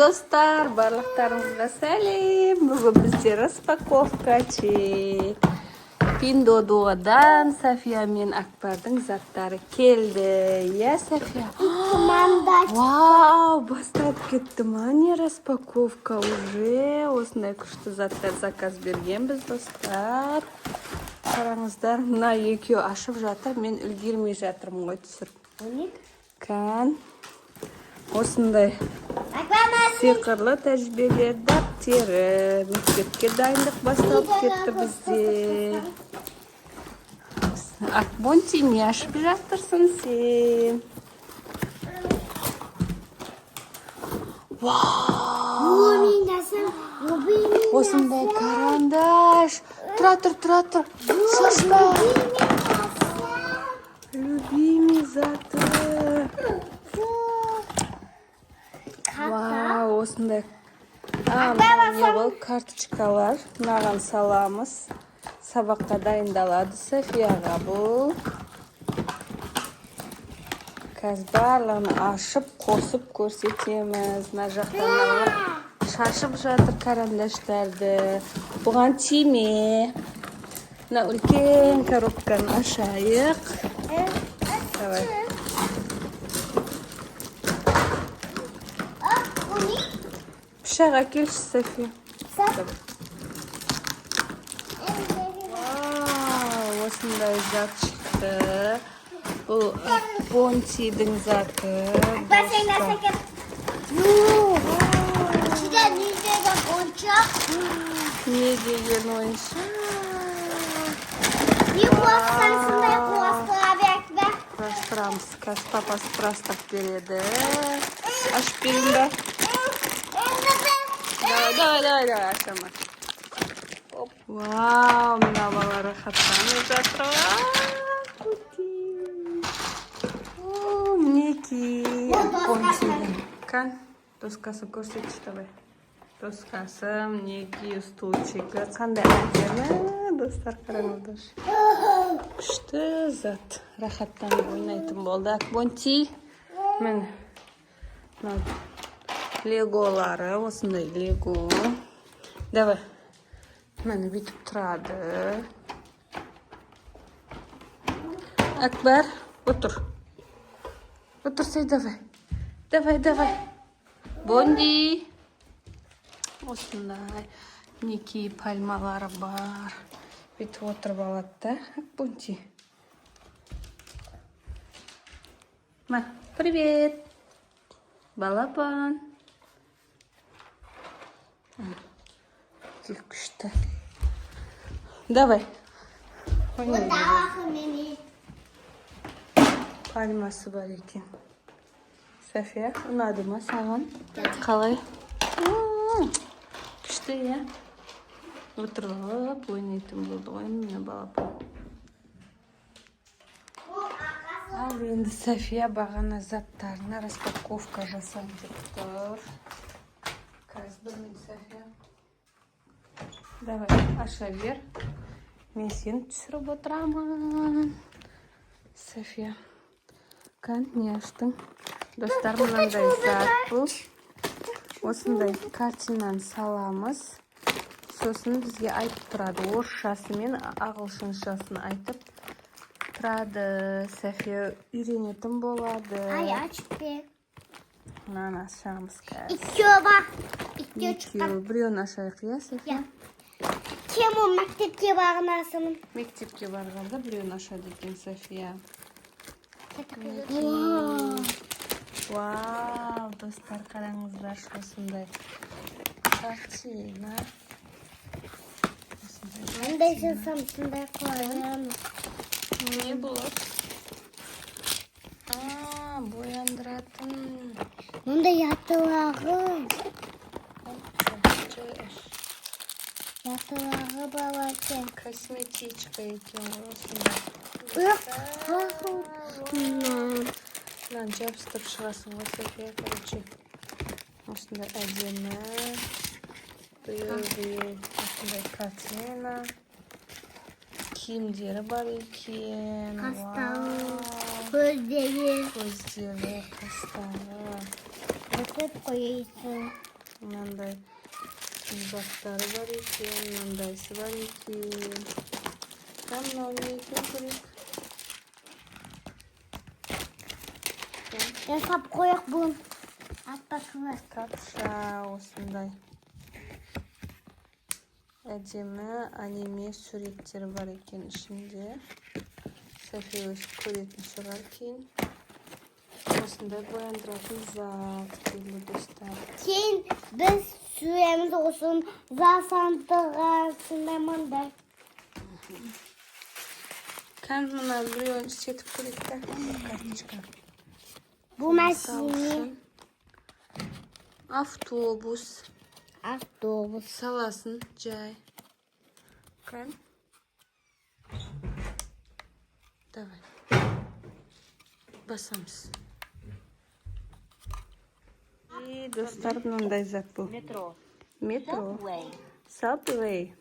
достар, барлықтарыңызға сәлем. Бүгін бізде распаковкачы. Пиндододан София мен Акбардың заттары келді. Я, София? Вау, бастап кетті ма не распаковка уже. Осындай күшті заттар заказ бергенбіз, достар. Қараңыздар, мына екеуі ашып жатыр. Мен үлгермей жатырмын ғой түсіріп. Кән. Осындай сиқырлы тәжірибелер дәптері. Мектепке дайындық басталып кетті бізде. Акбонти, не ашып жатырсың сен? Вау! Осындай карандаш. Тұра тұр. Шашпа. Любимый заты. Вау, осындай не бұл карточкалар. Мынаған саламыз. Сабаққа дайындалады Софияға бұл. Қазір барлығын ашып, қосып көрсетеміз. Мына жақтан шашып жатыр карандаштарды. Бұған тиме. Мына үлкен коробканы ашайық. Давай. Пішақ әкелші, София. Осындай зат шықты. Бұл Бонтидің заты. Не деген ойыншық? Құрастырамыз. Қазір папасы құрастырып береді. Ашып берейін бе? Давай, ашама. Вау, мына бала рахаттанып жатыр. Мінекей. Бонтидің. Кән, доскасы көрсетші давай. Доскасы, мінекей, стульчигі. Қандай әдемі, достар, қараңыздар. Күшті зат. Рахаттанып ойнайтын болды. Бонти, міне. Леголары, осындай лего. Давай. Мені бүйтіп тұрады. Акбар, отыр. Отырсай, давай. Давай. Бонди. Осындай. Неке пальмалары бар. Бүйтіп отырып алады да, Бонди. Ма, привет. Балапан. Күшті. Давай. Пальмасы бар екен. София, ұнады ма саған? Қалай? Күшті, я? Отырып, ойнайтын болды ғой, мені балапан. Ал енді София бағана заттарына распаковка жасам деп тұр. Қазір мен София. Давай, аша бер. Мен сені түсіріп отырамын. София. Кән, не аштың? Достар, мынандай зат бұл. Осындай картинаны саламыз. Сосын бізге айтып тұрады. Орысшасы мен ағылшыншасын айтып тұрады. София үйренетін болады. Ай, ашып бер. Мынаны ашамыз қазір. Екеуі бар. Екеуі шыққан. Біреуін ашайық, я, София? Кем ол мектепке барғанасымын? Мектепке барғанда біреуін ашады екен София. Вау, достар, қараңыздар, осындай картина. Мындай жасам, сондай қоямын. Не болады? Бояндыратын. Мындай ятылағы. Ятылағы бар екен. Косметичка екен осындай. Мынаны жабыстырып шығасың ғой, София, короче. Осындай әдемі. Осындай картина. Киімдері бар екен. Қастары, көздері. Көздері, қастары. Өтіп қойыйсың. Мынандай заттары бар екен, мынандайсы бар екен. Мынау не екен көрейік. Жасап қояқ бұл. Атпақылы. Тапша осындай. Әдемі аниме суреттер бар екен ішінде. София өзі көретін шығар кейін. Осындай бояндыратын зат келді достар. Кейін біз сүреміз осын засантыға сынаймандай. Кән мына біреуін істетіп көрейік та. Карточка. Бұл мәсіне Автобус. автобус. Саласын жай. Кән. Давай. Басамыз. И достар мынандай зат бұл. Метро. Subway.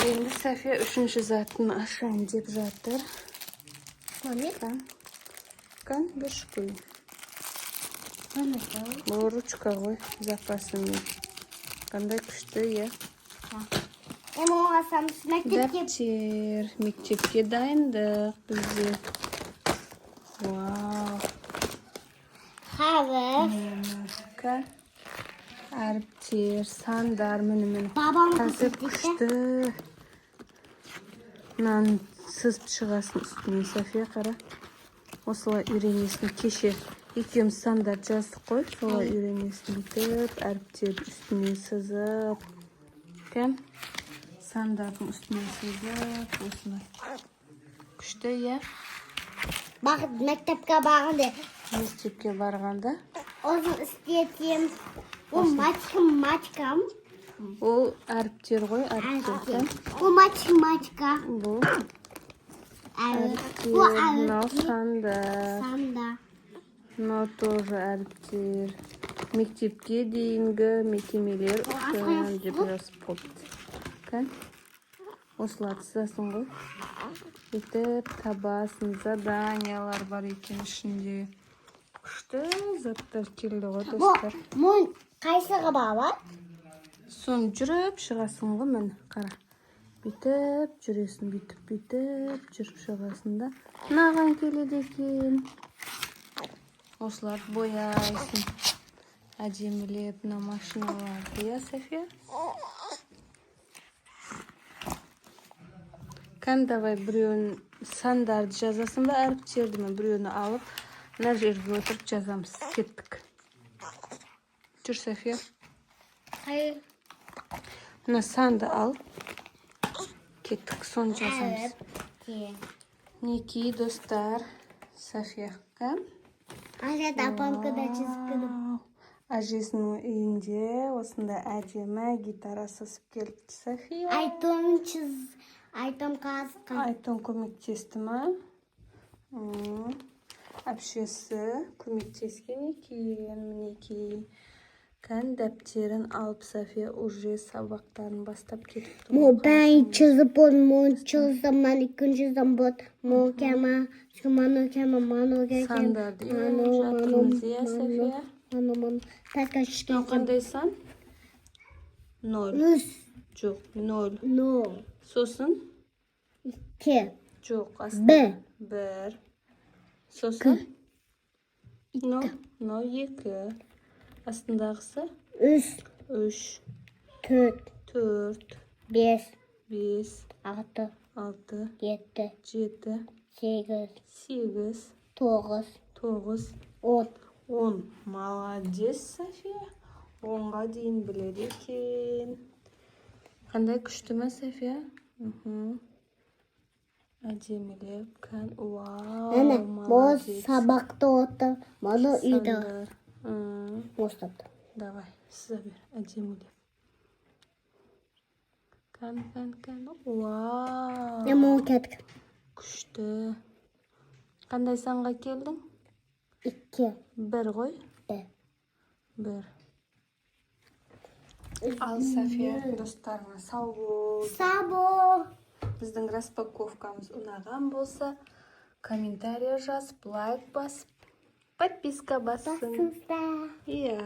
Енді София үшінші затын ашайын деп жатыр. Кән бішкүй. Бұл ручка ғой запасымен. Қандай күшті, е? Оғасам мектепке Дәптер. Мектепке дайындық бізде. Вау. қағыз. Кән. Әріптер, сандар, міне. Бабам Қазір көрсетті. күшті. Мынаны сызып шығасын үстіне, София, қара. Осылай үйренесің. Кеше екеуміз сандар жаздық қой. Солай үйренесің бүйтіп, әріптер үстіне сызып. Кән? Сандардың үстіне сызып, осылай. Күшті, е? Бақыт мектепке бағынды. Мектепке барғанда. Осын істетем. Ол математикам. Ол әріптер ғой, әріптер. Ол математика. Бұл Бұл әріптер, мынау әріптер. сандар. Санда. Мынау тоже әріптер. Мектепке дейінгі мекемелер үшін деп жазып қойды. Кән? Осылай тізасың ғой. Етіп табасын, заданиялар бар екен ішінде. Күшті заттар келді ғой достар. Мұн қайсыға бар? Сон жүріп шығасың ғой, мін қара. Бүйтіп жүресің, бүйтіп жүріп шығасың да. Мынаған келеді екен. Осылар бояйсың. Әдемілеп мына машиналарды, я, София? Кән, давай біреуін сандарды жазасың ба, әріптерді ме? Біреуіні алып, мына жерге отырып жазамыз. Кеттік. Жүр, София. Қай? Мына санды ал. Кеттік, сон жазамыз. Неки, достар. София, кән? Ажет апамка да чizgidim. Әжесінің үйінде осында әдемі гитара сызып келіпті, София. Айтом қазыққа. Айтом көмектесті ма? Әпшесі көмектескен екен, мінекей. Кән дәптерін алып София уже сабақтарын бастап кетіпті. Ben çizip onu çizdim. Ben ikinci zaman bu kema, şu manu kema, manu kema. Сандарды үйреніп жатырмыз, иә, София? Manu. Takışken. Мынау қандай сан? 0. Nus. Жоқ, 0. No. Сосын? 2. Жоқ, B. астында 1. Сосын? 2. 2. Астындағысы? 3. 3. 4. 4. 5. 5. 6. 6. 7. 7. 8. 8. 9. 9. 10. 10. Молодец, София. 10-ға дейін біледі екен. Қандай күшті ме, София? Әдемілеп, кән. Вау, Ana, bu молодец. sabakta otu. Manu iydi. Сандар. Mustap'ta. Давай, сыза бер, әдемілеп. Кән. Вау. Ne mu ketki? Күшті. Қандай санға келдің? 2. 1 ғой? 1. 1. Ал, София, достарыңа сау бол. Sabo. Біздің распаковкамыз ұнаған болса, комментария жазып, лайк басып, подписка бассын. Basınsa. Иә.